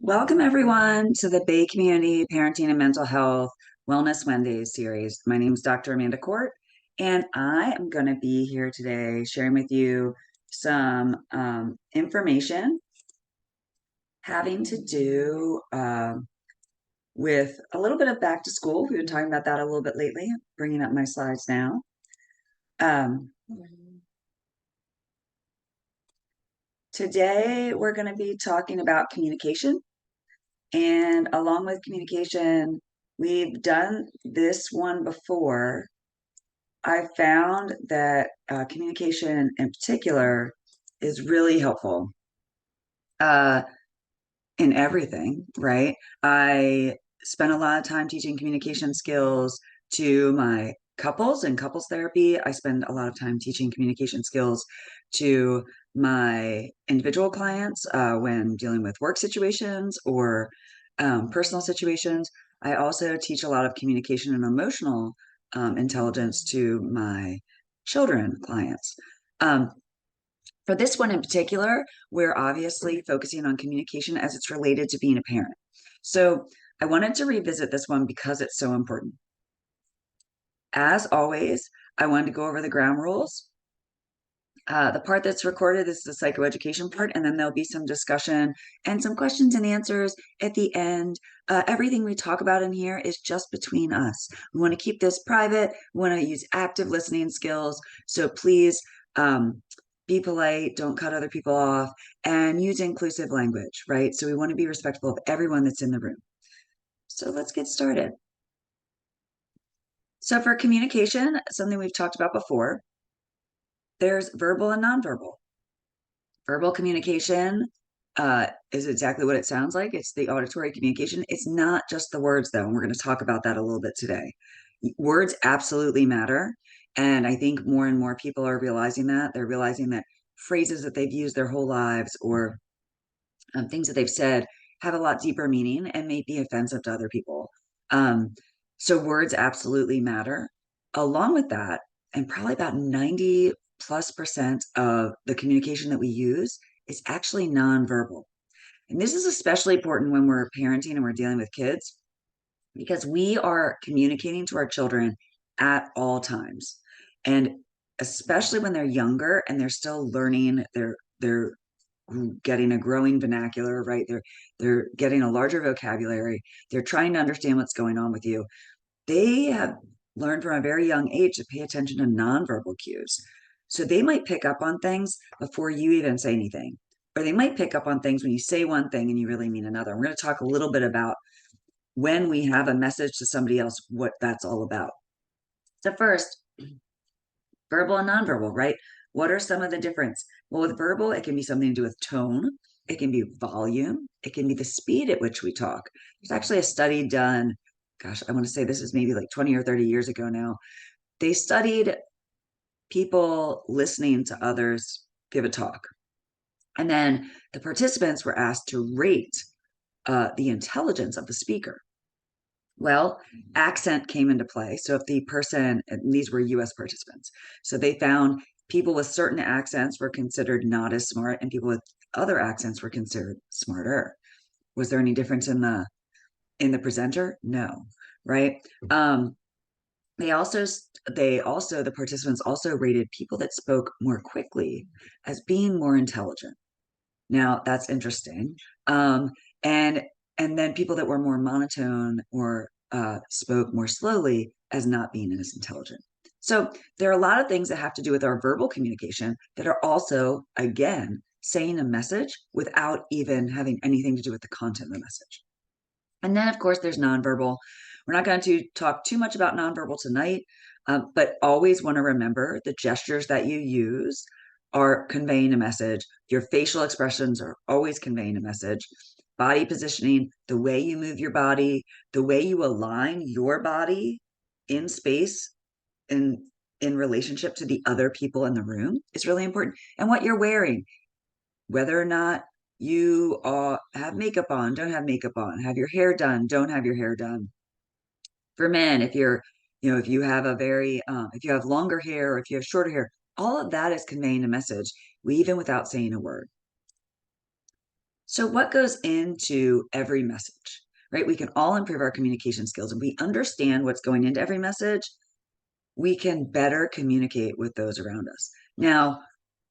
Welcome, everyone, to the Bay Community Parenting and Mental Health Wellness Wednesdays series. My name is Dr. Amanda Court, and I am going to be here today sharing with you some information having to do with a little bit of back to school. We've been talking about that a little bit lately. Bringing up my slides now. Today, we're going to be talking about communication. And along with communication, we've done this one before. I found that communication in particular is really helpful uh, in everything, right? I spent a lot of time teaching communication skills to my couples in couples therapy. I spend a lot of time teaching communication skills to my individual clients when dealing with work situations or personal situations. I also teach a lot of communication and emotional intelligence to my children clients. For this one in particular, we're obviously focusing on communication as it's related to being a parent. So I wanted to revisit this one because it's so important. As always, I wanted to go over the ground rules. The part that's recorded is the psychoeducation part, and then there'll be some discussion and some questions and answers at the end. Everything we talk about in here is just between us. We want to keep this private. We want to use active listening skills. So please be polite, don't cut other people off, and use inclusive language, right? So we want to be respectful of everyone that's in the room. So let's get started. So for communication, something we've talked about before, there's verbal and nonverbal. Verbal communication is exactly what it sounds like. It's the auditory communication. It's not just the words, though, and we're going to talk about that a little bit today. Words absolutely matter. And I think more and more people are realizing that. They're realizing that phrases that they've used their whole lives or things that they've said have a lot deeper meaning and may be offensive to other people. So words absolutely matter. Along with that, and probably about 90+% of the communication that we use is actually nonverbal. And this is especially important when we're parenting and we're dealing with kids because we are communicating to our children at all times. And especially when they're younger and they're still learning, they're getting a growing vernacular, right? They're getting a larger vocabulary. They're trying to understand what's going on with you. They have learned from a very young age to pay attention to nonverbal cues. So they might pick up on things before you even say anything, or they might pick up on things when you say one thing and you really mean another. We're going to talk a little bit about when we have a message to somebody else, what that's all about. So first, verbal and nonverbal, right? What are some of the difference? Well, with verbal, it can be something to do with tone. It can be volume. It can be the speed at which we talk. There's actually a study done, gosh, I want to say this is maybe like 20 or 30 years ago now. They studied people listening to others give a talk. And then the participants were asked to rate the intelligence of the speaker. Well, accent came into play. So if the person, and these were US participants, so they found people with certain accents were considered not as smart and people with other accents were considered smarter. Was there any difference in the presenter? No, right? Um, they also the participants also rated people that spoke more quickly as being more intelligent. Now that's interesting. And and then people that were more monotone or spoke more slowly as not being as intelligent. So there are a lot of things that have to do with our verbal communication that are also, again, saying a message without even having anything to do with the content of the message. And then, of course, there's nonverbal. We're not going to talk too much about nonverbal tonight, but always want to remember the gestures that you use are conveying a message. Your facial expressions are always conveying a message. Body positioning, the way you move your body, the way you align your body in space in relationship to the other people in the room is really important. And what you're wearing, whether or not you have makeup on, don't have makeup on, have your hair done, don't have your hair done. For men, if you're, if you have if you have longer hair or if you have shorter hair, all of that is conveying a message, even without saying a word. So, what goes into every message, right? We can all improve our communication skills. If we understand what's going into every message, we can better communicate with those around us. Now,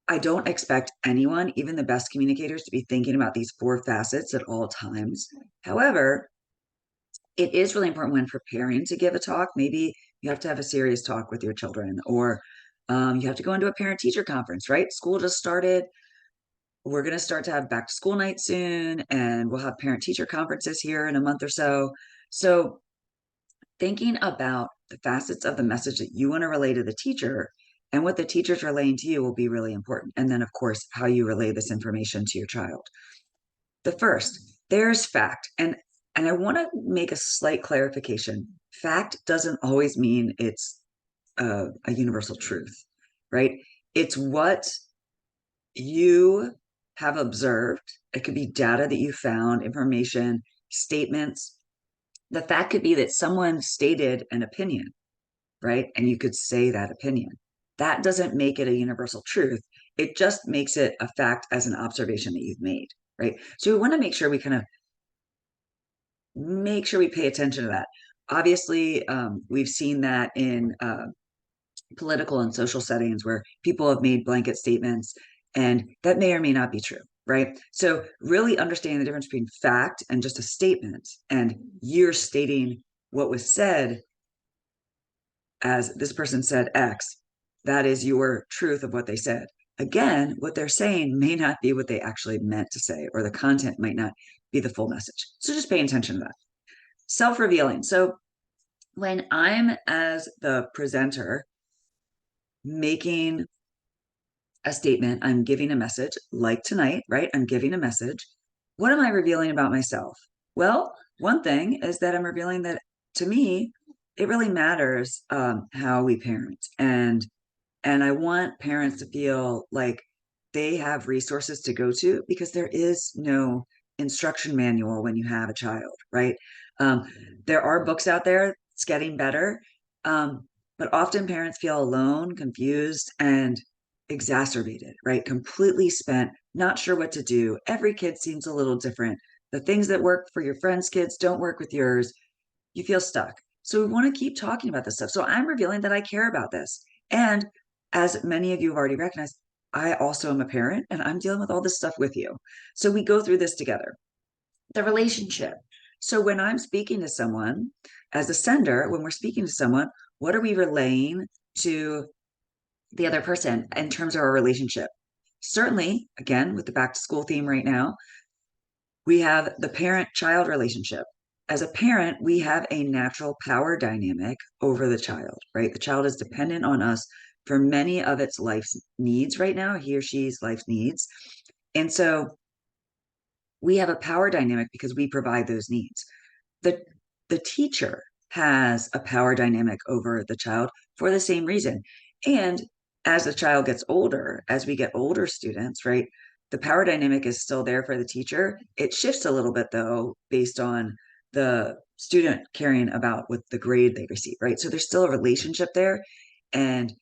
I don't expect anyone, even the best communicators, to be thinking about these four facets at all times. However, it is really important when preparing to give a talk. Maybe you have to have a serious talk with your children, or you have to go into a parent teacher conference, right? School just started. We're going to start to have back to school night soon, and we'll have parent teacher conferences here in a month or so. So, thinking about the facets of the message that you want to relay to the teacher and what the teacher's relaying to you will be really important. And then, of course, how you relay this information to your child. The first, there's fact. And I want to make a slight clarification. Fact doesn't always mean it's a universal truth, right? It's what you have observed. It could be data that you found, information, statements. The fact could be that someone stated an opinion, right? And you could say that opinion. That doesn't make it a universal truth. It just makes it a fact as an observation that you've made, right? So we want to make sure we kind of make sure we pay attention to that. Obviously, we've seen that in political and social settings where people have made blanket statements, and that may or may not be true, right? So, really understanding the difference between fact and just a statement, and you're stating what was said as this person said X, that is your truth of what they said. Again, what they're saying may not be what they actually meant to say, or the content might not be the full message. So, just pay attention to that. Self revealing. So, when I'm as the presenter making a statement, I'm giving a message like tonight, right? I'm giving a message. What am I revealing about myself? Well, one thing is that I'm revealing that to me, it really matters how we parent. And I want parents to feel like they have resources to go to because there is no instruction manual when you have a child, right? Um, there are books out there, it's getting better. But often parents feel alone, confused, and exacerbated, right? Completely spent, not sure what to do. Every kid seems a little different. The things that work for your friends' kids don't work with yours. You feel stuck. So we want to keep talking about this stuff. So I'm revealing that I care about this. And as many of you have already recognized, I also am a parent and I'm dealing with all this stuff with you. So we go through this together. The relationship. So when I'm speaking to someone as a sender, when we're speaking to someone, what are we relaying to the other person in terms of our relationship? Certainly, again, with the back to school theme right now, we have the parent child relationship. As a parent, we have a natural power dynamic over the child, right? The child is dependent on us for many of its life's needs right now, he or she's life needs. And so we have a power dynamic because we provide those needs. The, the teacher has a power dynamic over the child for the same reason. And as the child gets older, as we get older students, right, the power dynamic is still there for the teacher. It shifts a little bit though, based on the student caring about what the grade they receive, right? So there's still a relationship there. And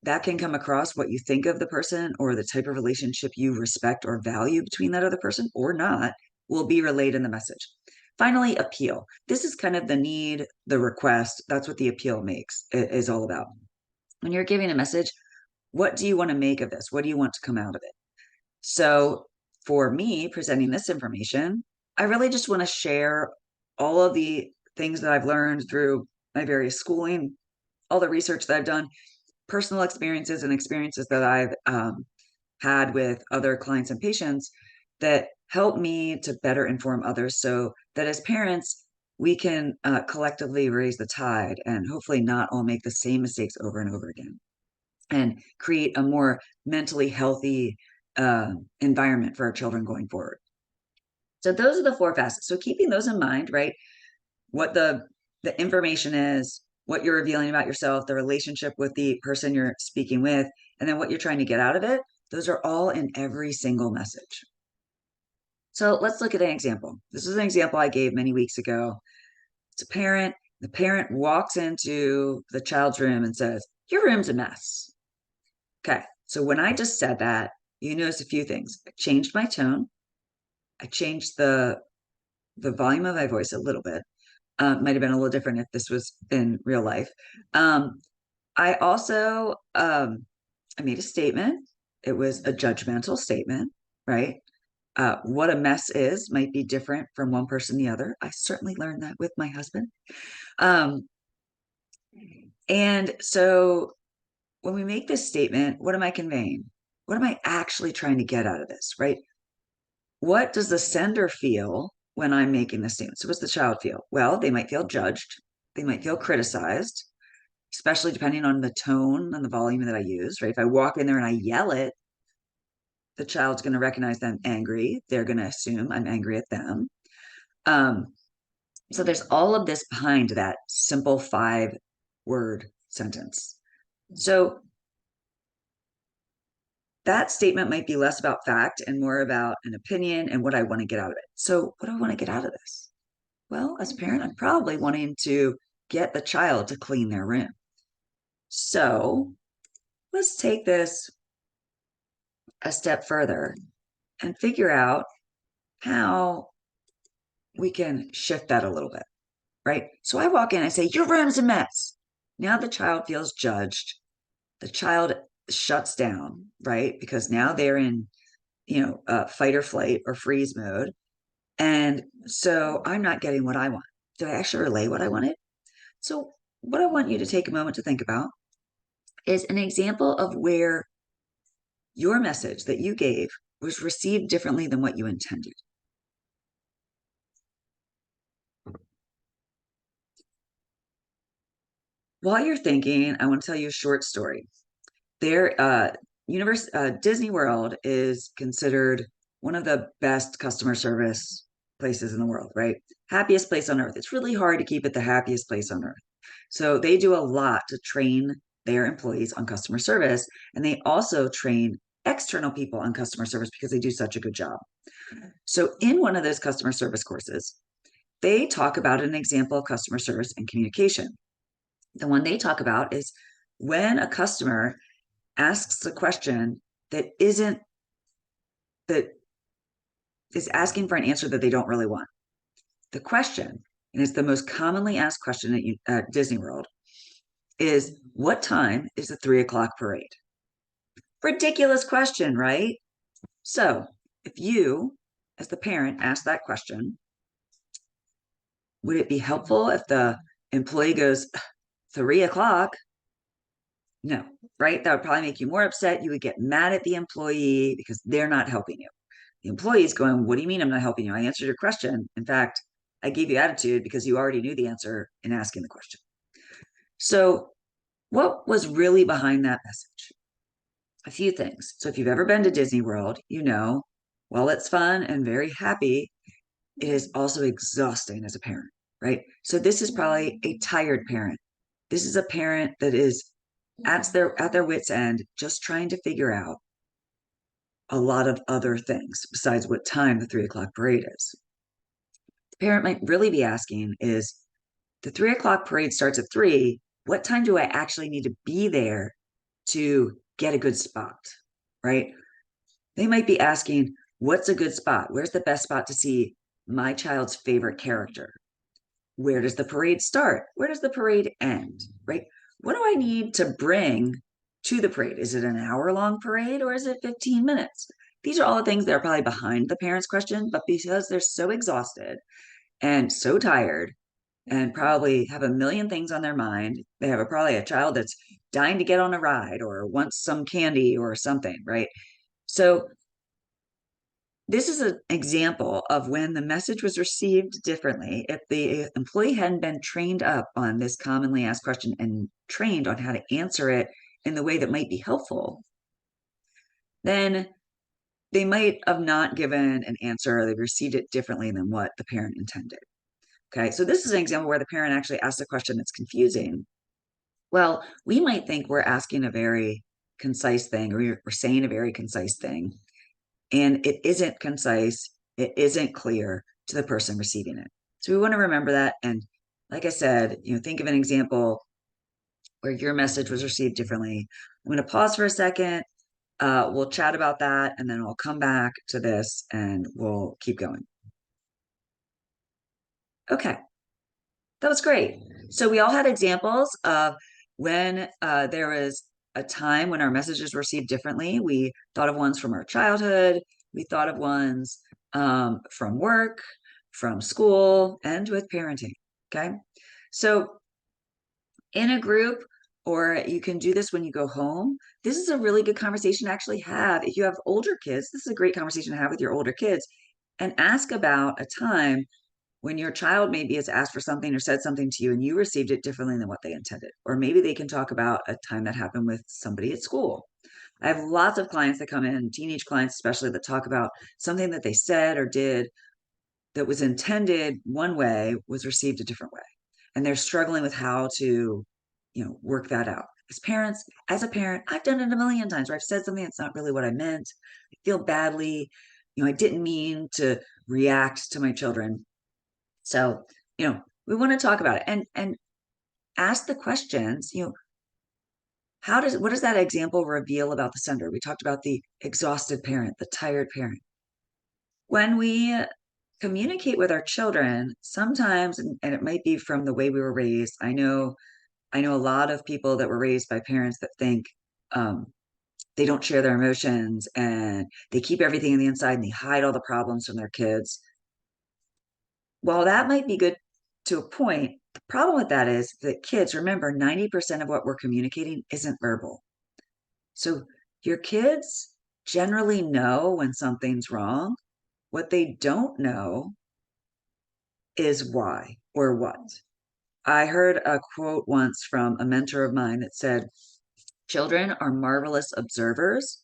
that can come across what you think of the person or the type of relationship you respect or value between that other person or not will be relayed in the message. Finally, appeal. This is kind of the need, the request. That's what the appeal makes is all about. When you're giving a message, what do you want to make of this? What do you want to come out of it? So for me presenting this information, I really just want to share all of the things that I've learned through my various schooling, all the research that I've done, personal experiences and experiences that I've had with other clients and patients that help me to better inform others so that as parents, we can collectively raise the tide and hopefully not all make the same mistakes over and over again and create a more mentally healthy environment for our children going forward. So those are the four facets. So keeping those in mind, right? What the information is, what you're revealing about yourself, the relationship with the person you're speaking with, and then what you're trying to get out of it. Those are all in every single message. So let's look at an example. This is an example I gave many weeks ago. It's a parent. The parent walks into the child's room and says, "Your room's a mess." Okay. So when I just said that, you notice a few things. I changed my tone. I changed the volume of my voice a little bit. Might have been a little different if this was in real life. I also I made a statement. It was a judgmental statement, right? What a mess is might be different from one person to the other. I certainly learned that with my husband. Um, and so when we make this statement, what am I conveying? What am I actually trying to get out of this, right? What does the sender feel when I'm making the statement? So, what's the child feel? Well, they might feel judged, they might feel criticized, especially depending on the tone and the volume that I use, right? If I walk in there and I yell it, the child's going to recognize that I'm angry. They're going to assume I'm angry at them. Um, so there's all of this behind that simple 5-word sentence. So that statement might be less about fact and more about an opinion and what I want to get out of it. So what do I want to get out of this? Well, as a parent, I'm probably wanting to get the child to clean their room. So let's take this a step further and figure out how we can shift that a little bit, right? So I walk in and I say, your room's a mess. Now the child feels judged. The child shuts down, right? Because now they're in, fight or flight or freeze mode. And so I'm not getting what I want. Did I actually relay what I wanted? So what I want you to take a moment to think about is an example of where your message that you gave was received differently than what you intended. While you're thinking, I want to tell you a short story. Disney World is considered one of the best customer service places in the world, right? Happiest place on earth. It's really hard to keep it the happiest place on earth. So they do a lot to train their employees on customer service, and they also train external people on customer service because they do such a good job. So in one of those customer service courses, they talk about an example of customer service and communication. The one they talk about is when a customer asks a question that isn't that is asking for an answer that they don't really want. The question, and it's the most commonly asked question at Disney World, is what time is the 3 o'clock parade? Ridiculous question, right? So if you, as the parent, ask that question, would it be helpful if the employee goes 3 o'clock? No, right? That would probably make you more upset. You would get mad at the employee because they're not helping you. The employee is going, what do you mean I'm not helping you? I answered your question. In fact, I gave you attitude because you already knew the answer in asking the question. So what was really behind that message? A few things. So if you've ever been to Disney World, while it's fun and very happy, it is also exhausting as a parent, right? So this is probably a tired parent. This is a parent that is at their wits' end, just trying to figure out a lot of other things besides what time the 3 o'clock parade is. The parent might really be asking is the 3 o'clock parade starts at 3. What time do I actually need to be there to get a good spot? Right? They might be asking, what's a good spot? Where's the best spot to see my child's favorite character? Where does the parade start? Where does the parade end? Right? What do I need to bring to the parade? Is it an hour-long parade or is it 15 minutes? These are all the things that are probably behind the parents' question, but because they're so exhausted and so tired and probably have a million things on their mind, they have probably a child that's dying to get on a ride or wants some candy or something, right? So this is an example of when the message was received differently. If the employee hadn't been trained up on this commonly asked question and trained on how to answer it in the way that might be helpful, then they might have not given an answer or they received it differently than what the parent intended. Okay, so this is an example where the parent actually asked a question that's confusing. Well, we might think we're asking a very concise thing or we're saying a very concise thing, and it isn't concise, it isn't clear to the person receiving it. So we want to remember that. And like I said, think of an example where your message was received differently. I'm going to pause for a second. We'll chat about that and then we'll come back to this and we'll keep going. Okay, that was great. So we all had examples of when there was a time when our messages were received differently. We thought of ones from our childhood, we thought of ones from work, from school, and with parenting. Okay, so in a group, or you can do this when you go home. This is a really good conversation to actually have. If you have older kids, this is a great conversation to have with your older kids and ask about a time when your child maybe has asked for something or said something to you and you received it differently than what they intended. Or maybe they can talk about a time that happened with somebody at school. I have lots of clients that come in, teenage clients especially, that talk about something that they said or did that was intended one way was received a different way. And they're struggling with how to, work that out. As parents, as a parent, I've done it a million times where I've said something that's not really what I meant. I feel badly. I didn't mean to react to my children. So, we want to talk about it and ask the questions, what does that example reveal about the sender? We talked about the exhausted parent, the tired parent. When we communicate with our children, sometimes, and it might be from the way we were raised. I know a lot of people that were raised by parents that think um, they don't share their emotions and they keep everything on the inside and they hide all the problems from their kids. While that might be good to a point, the problem with that is that kids, remember, 90% of what we're communicating isn't verbal. So your kids generally know when something's wrong. What they don't know is why or what. I heard a quote once from a mentor of mine that said, children are marvelous observers,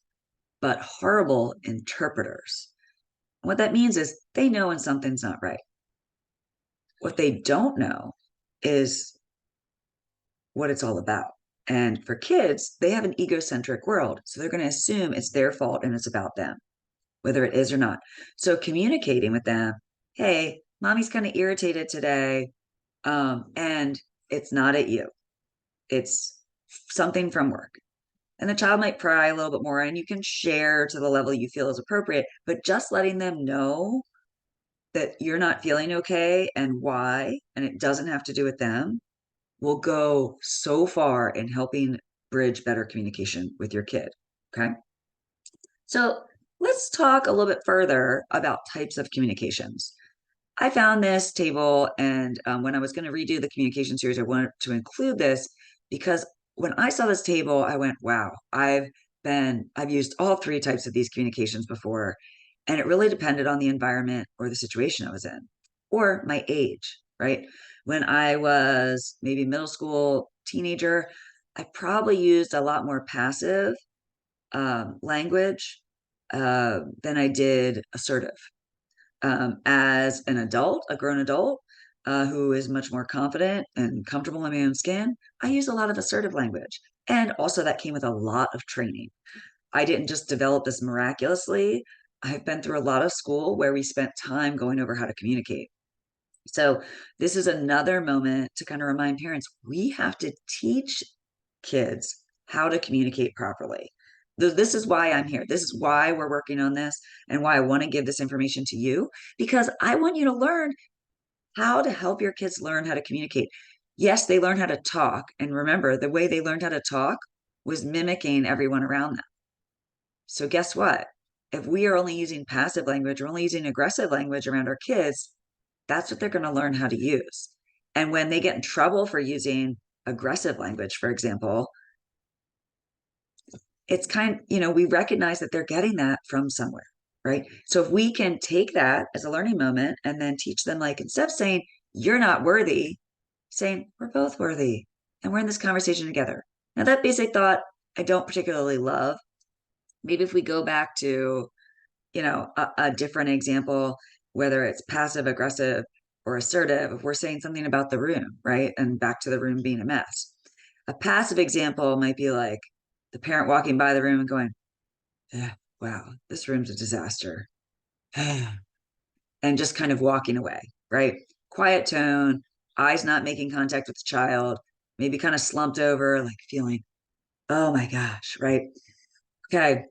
but horrible interpreters. What that means is they know when something's not right. What they don't know is what it's all about. And for kids, they have an egocentric world. So they're going to assume it's their fault and it's about them, whether it is or not. So communicating with them, hey, mommy's kind of irritated today. And it's not at you, it's something from work. And the child might pry a little bit more, and you can share to the level you feel is appropriate, but just letting them know that you're not feeling okay and why, and it doesn't have to do with them, will go so far in helping bridge better communication with your kid. Okay. So let's talk a little bit further about types of communications. I found this table, and when I was going to redo the communication series, I wanted to include this because when I saw this table, I went, wow, I've used all three types of these communications before, and it really depended on the environment or the situation I was in or my age, right? When I was maybe middle school, teenager, I probably used a lot more passive language than I did assertive. As an adult, a grown adult who is much more confident and comfortable in my own skin, I use a lot of assertive language. And also, that came with a lot of training. I didn't just develop this miraculously. I've been through a lot of school where we spent time going over how to communicate. So, this is another moment to kind of remind parents we have to teach kids how to communicate properly. This is why I'm here. This is why we're working on this and why I want to give this information to you, because I want you to learn how to help your kids learn how to communicate. Yes, they learn how to talk. And remember, the way they learned how to talk was mimicking everyone around them. So, guess what? If we are only using passive language or only using aggressive language around our kids, that's what they're going to learn how to use. And when they get in trouble for using aggressive language, for example, it's we recognize that they're getting that from somewhere, right? So if we can take that as a learning moment and then teach them, like, instead of saying, you're not worthy, saying, we're both worthy and we're in this conversation together. Now, that basic thought I don't particularly love. Maybe if we go back to, a different example, whether it's passive aggressive or assertive, if we're saying something about the room, right? And back to the room being a mess. A passive example might be like the parent walking by the room and going, wow, this room's a disaster. And just kind of walking away, right? Quiet tone, eyes not making contact with the child, maybe kind of slumped over, like feeling, oh my gosh, right? Okay.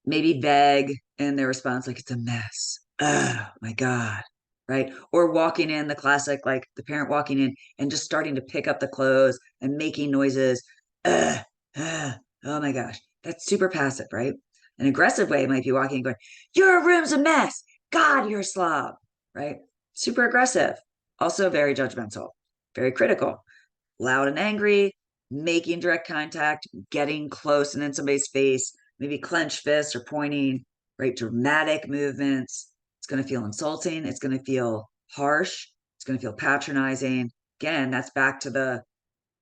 maybe vague in their response, like it's a mess. Oh my God. Right. Or walking in, the classic, like the parent walking in and just starting to pick up the clothes and making noises. Uh, oh my gosh. That's super passive, right? An aggressive way might be walking and going, your room's a mess. God, you're a slob. Right. Super aggressive. Also very judgmental, very critical, loud and angry, making direct contact, getting close and in somebody's face, maybe clenched fists or pointing, right? Dramatic movements. It's going to feel insulting. It's going to feel harsh. It's going to feel patronizing. Again, that's back to the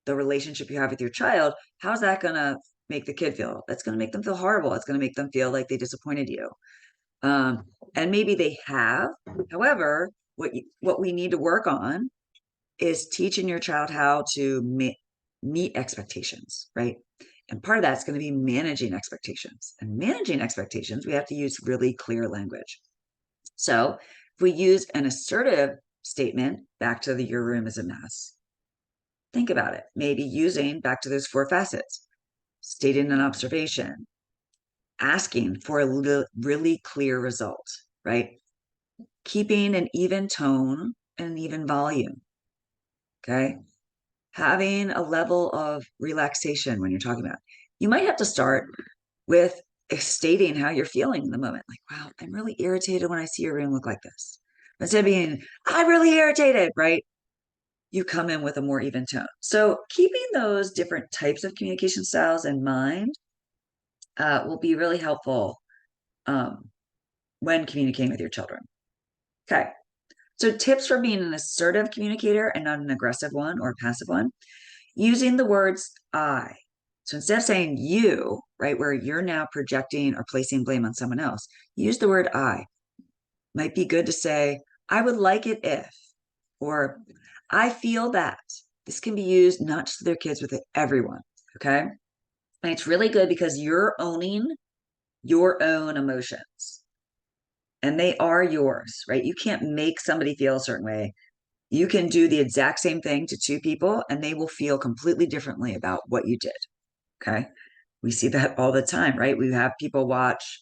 relationship you have with your child. How's that going to make the kid feel? That's going to make them feel horrible. It's going to make them feel like they disappointed you. Um, and maybe they have. However, what we need to work on is teaching your child how to meet expectations, right? And part of that's going to be managing expectations. And managing expectations, we have to use really clear language. So if we use an assertive statement, back to the your room is a mess, think about it. Maybe using back to those 4 facets, stating an observation, asking for a really clear result, right? Keeping an even tone and an even volume. Okay. Having a level of relaxation when you're talking about it. You might have to start with stating how you're feeling in the moment. Like, wow, I'm really irritated when I see your room look like this. Instead of being, I'm really irritated, right? You come in with a more even tone. So keeping those different types of communication styles in mind will be really helpful um, when communicating with your children. Okay. So tips for being an assertive communicator and not an aggressive one or a passive one, using the words I. So instead of saying you, right, where you're now projecting or placing blame on someone else, use the word I. Might be good to say, I would like it if, or I feel that. This can be used not just with their kids, with everyone. Okay. And it's really good because you're owning your own emotions and they are yours, right? You can't make somebody feel a certain way. You can do the exact same thing to 2 people and they will feel completely differently about what you did. Okay. We see that all the time, right? We have people watch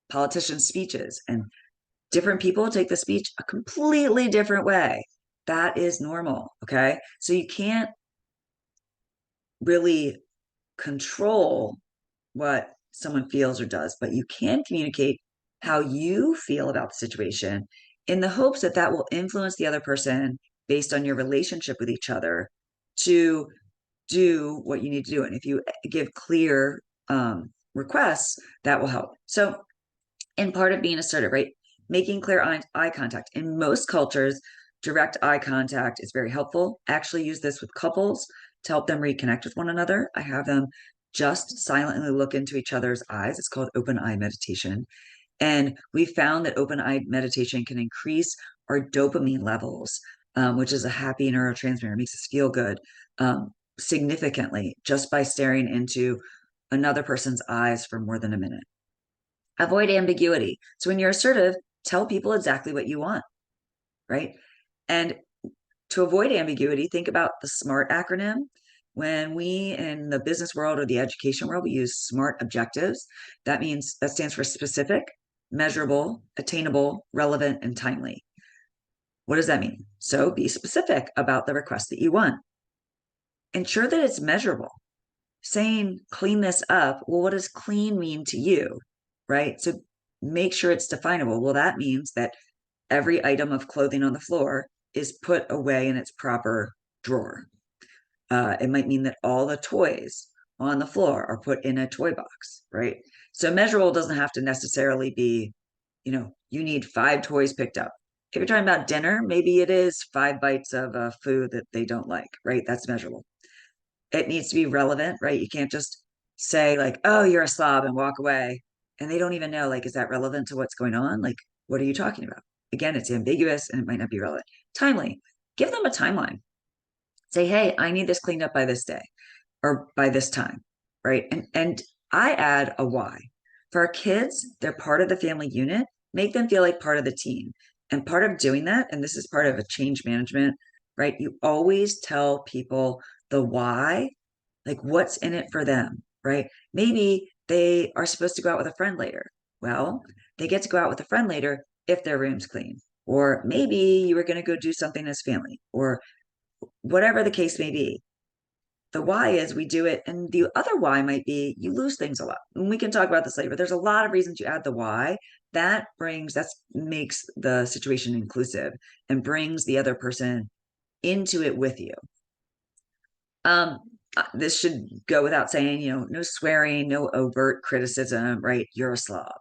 politicians' speeches and different people take the speech a completely different way. That is normal. Okay. So you can't really control what someone feels or does, but you can communicate how you feel about the situation in the hopes that that will influence the other person based on your relationship with each other to do what you need to do. And if you give clear requests, that will help. So, in part of being assertive, right? Making clear eye contact. In most cultures, direct eye contact is very helpful. I actually use this with couples to help them reconnect with one another. I have them just silently look into each other's eyes. It's called open eye meditation. And we found that open eye meditation can increase our dopamine levels, which is a happy neurotransmitter. It makes us feel good significantly just by staring into another person's eyes for more than a minute. Avoid ambiguity. So when you're assertive, tell people exactly what you want, right? And to avoid ambiguity, think about the SMART acronym. When we in the business world or the education world, we use SMART objectives. That means that stands for specific, measurable, attainable, relevant, and timely. What does that mean? So be specific about the request that you want. Ensure that it's measurable. Saying clean this up, well, what does clean mean to you? Right? So make sure it's definable. Well, that means that every item of clothing on the floor is put away in its proper drawer. It might mean that all the toys on the floor are put in a toy box, right? So measurable doesn't have to necessarily be, you need 5 toys picked up. If you're talking about dinner, maybe it is 5 bites of food that they don't like, right? That's measurable. It needs to be relevant, right? You can't just say like, oh, you're a slob and walk away. And they don't even know, like, is that relevant to what's going on? Like, what are you talking about? Again, it's ambiguous and it might not be relevant. Timely, give them a timeline. Say, hey, I need this cleaned up by this day or by this time, right? And I add a why. For our kids, they're part of the family unit. Make them feel like part of the team. And part of doing that, and this is part of a change management, right? You always tell people the why, like what's in it for them, right? Maybe they are supposed to go out with a friend later. Well, they get to go out with a friend later if their room's clean. Or maybe you were going to go do something as family, or whatever the case may be. The why is we do it, and the other why might be you lose things a lot. And we can talk about this later, but there's a lot of reasons you add the why. That makes the situation inclusive and brings the other person into it with you. This should go without saying, no swearing, no overt criticism, right? You're a slob.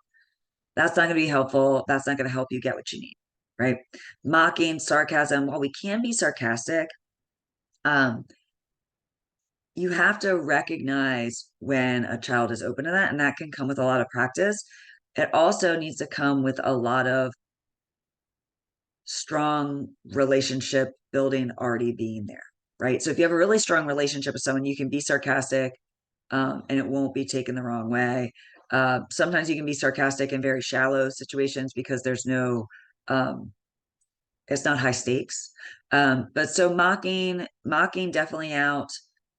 That's not going to be helpful. That's not going to help you get what you need, right? Mocking, sarcasm, while we can be sarcastic, you have to recognize when a child is open to that, and that can come with a lot of practice. It also needs to come with a lot of strong relationship building already being there, right? So if you have a really strong relationship with someone, you can be sarcastic, and it won't be taken the wrong way. Sometimes you can be sarcastic in very shallow situations because there's no, it's not high stakes. But so mocking definitely out.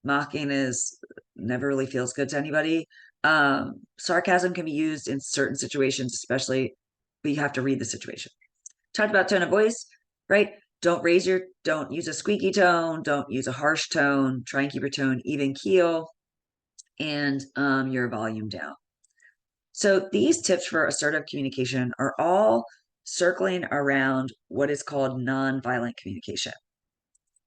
Mocking is never really feels good to anybody. Sarcasm can be used in certain situations, especially, but you have to read the situation. Talked about tone of voice, right? Don't use a squeaky tone, don't use a harsh tone, try and keep your tone even keel, and your volume down. So these tips for assertive communication are all circling around what is called nonviolent communication.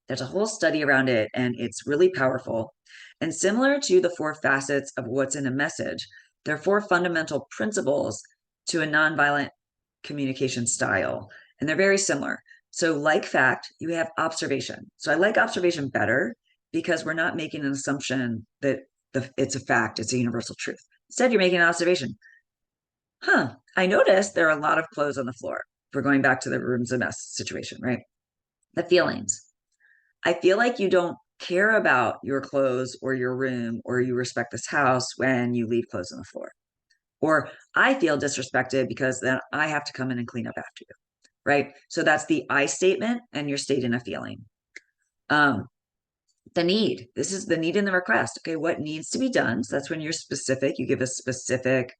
There's a whole study around it, and it's really powerful. And similar to the four facets of what's in a message, there are four fundamental principles to a nonviolent communication style, and they're very similar. So, like fact, you have observation. So, I like observation better because we're not making an assumption that it's a fact, it's a universal truth. Instead, you're making an observation. I noticed there are a lot of clothes on the floor. We're going back to the rooms a mess situation, right? The feelings. I feel like you don't care about your clothes or your room, or you respect this house when you leave clothes on the floor. Or I feel disrespected because then I have to come in and clean up after you, right? So that's the I statement, and you're stating a feeling. The need. This is the need and the request. Okay, what needs to be done? So that's when you're specific. You give a specific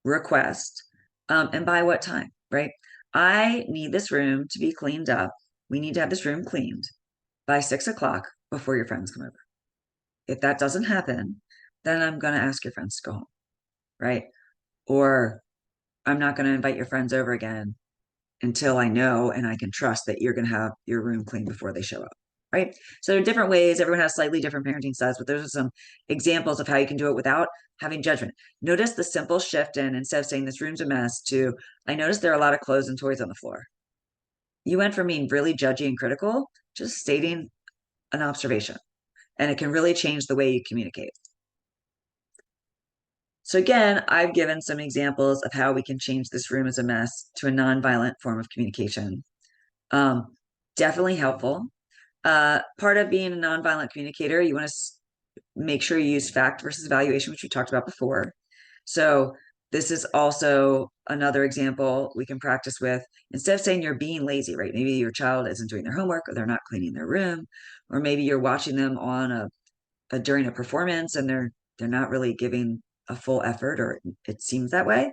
request, and by what time, right? I need this room to be cleaned up. We need to have this room cleaned by 6 o'clock before your friends come over. If that doesn't happen, then I'm going to ask your friends to go home, right? Or I'm not going to invite your friends over again until I know and I can trust that you're going to have your room clean before they show up, right? So there are different ways. Everyone has slightly different parenting styles, but those are some examples of how you can do it without having judgment. Notice the simple shift in, instead of saying this room's a mess, to I noticed there are a lot of clothes and toys on the floor. You went from being really judgy and critical, just stating an observation, and it can really change the way you communicate. So again, I've given some examples of how we can change this room as a mess to a nonviolent form of communication. Definitely helpful. Part of being a nonviolent communicator, you want to make sure you use fact versus valuation, which we talked about before. So this is also another example we can practice with. Instead of saying you're being lazy, right? Maybe your child isn't doing their homework, or they're not cleaning their room, or maybe you're watching them on during a performance and they're not really giving a full effort, or it seems that way.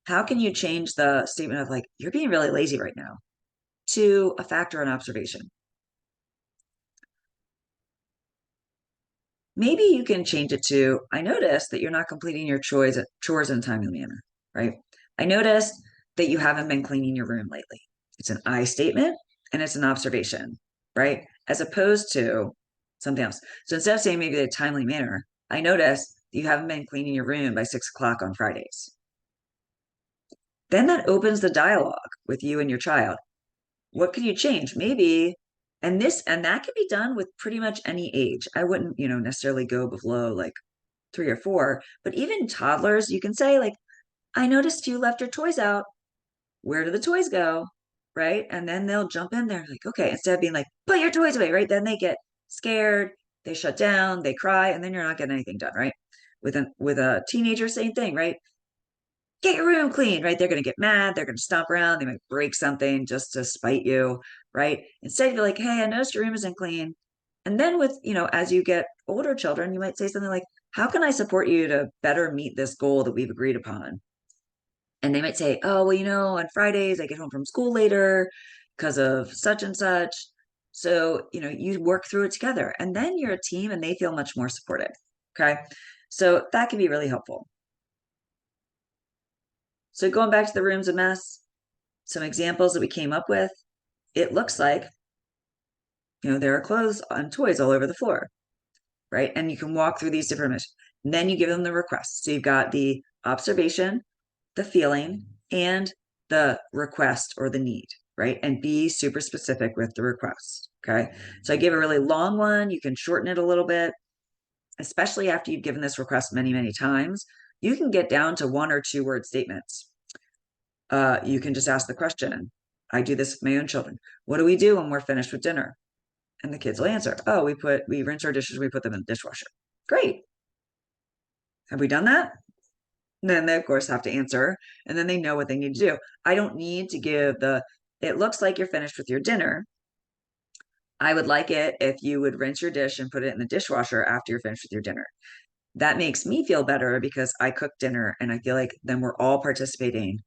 How can you change the statement of like, you're being really lazy right now, to a fact or an observation? Maybe you can change it to, I noticed that you're not completing your chores in a timely manner, right? I noticed that you haven't been cleaning your room lately. It's an I statement and it's an observation, right? As opposed to something else. So instead of saying maybe a timely manner, I noticed you haven't been cleaning your room by 6 o'clock on Fridays. Then that opens the dialogue with you and your child. What could you change? Maybe, and that can be done with pretty much any age. I wouldn't, necessarily go below like 3 or 4, but even toddlers, you can say like, I noticed you left your toys out. Where do the toys go? Right? And then they'll jump in there like, okay, instead of being like, put your toys away, right? Then they get scared, they shut down, they cry, and then you're not getting anything done, right? With a teenager, same thing, right? Get your room clean, right? They're going to get mad. They're going to stomp around. They might break something just to spite you, right? Instead, you're like, hey, I noticed your room isn't clean. And then as you get older children, you might say something like, how can I support you to better meet this goal that we've agreed upon? And they might say, oh, well, on Fridays I get home from school later because of such and such. So, you work through it together and then you're a team and they feel much more supported. Okay. So that can be really helpful. So going back to the room's a mess, some examples that we came up with, it looks like, there are clothes and toys all over the floor, right? And you can walk through these different missions. Then you give them the request. So you've got the observation, the feeling, and the request or the need, right? And be super specific with the request. Okay. So I gave a really long one. You can shorten it a little bit, especially after you've given this request many, many times. You can get down to 1 or 2 word statements. You can just ask the question. I do this with my own children. What do we do when we're finished with dinner? And the kids will answer, oh, we rinse our dishes, we put them in the dishwasher. Great. Have we done that? Then they, of course, have to answer, and then they know what they need to do. I don't need to give it looks like you're finished with your dinner. I would like it if you would rinse your dish and put it in the dishwasher after you're finished with your dinner. That makes me feel better because I cooked dinner and I feel like then we're all participating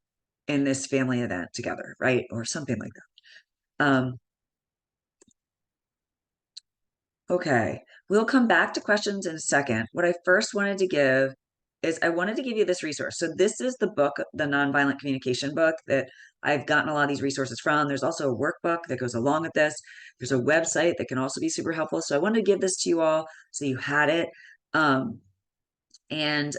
in this family event together, right? Or something like that. Okay, we'll come back to questions in a second. What I first wanted to give is I wanted to give you this resource. So this is the book, the Nonviolent Communication book that I've gotten a lot of these resources from. There's also a workbook that goes along with this. There's a website that can also be super helpful. So I wanted to give this to you all so you had it and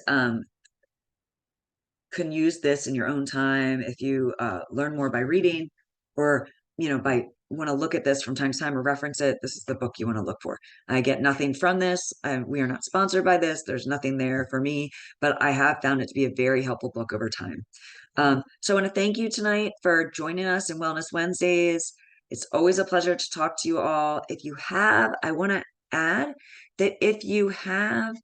can use this in your own time if you learn more by reading or by want to look at this from time to time or reference it. This is the book you want to look for. I get nothing from this. We are not sponsored by this. There's nothing there for me, but I have found it to be a very helpful book over time. So I want to thank you tonight for joining us in Wellness Wednesdays. It's always a pleasure to talk to you all. I want to add that if you have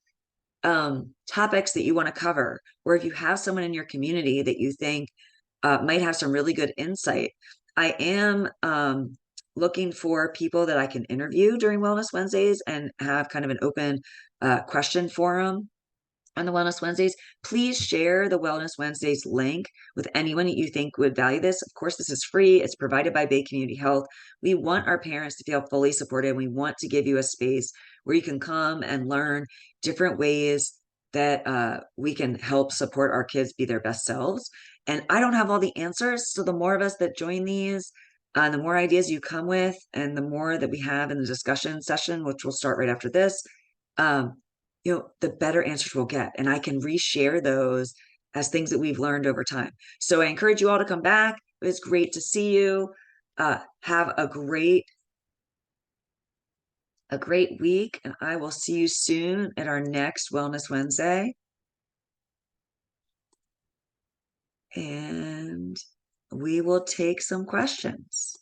topics that you want to cover, or if you have someone in your community that you think might have some really good insight, I am looking for people that I can interview during Wellness Wednesdays and have kind of an open question forum on the Wellness Wednesdays. Please share the Wellness Wednesdays link with anyone that you think would value this. Of course, this is free. It's provided by Bay Community Health. We want our parents to feel fully supported. We want to give you a space where you can come and learn different ways that we can help support our kids be their best selves. And I don't have all the answers. So the more of us that join these, the more ideas you come with, and the more that we have in the discussion session, which will start right after this, the better answers we'll get. And I can reshare those as things that we've learned over time. So I encourage you all to come back. It was great to see you. Have a great week, and I will see you soon at our next Wellness Wednesday. And we will take some questions.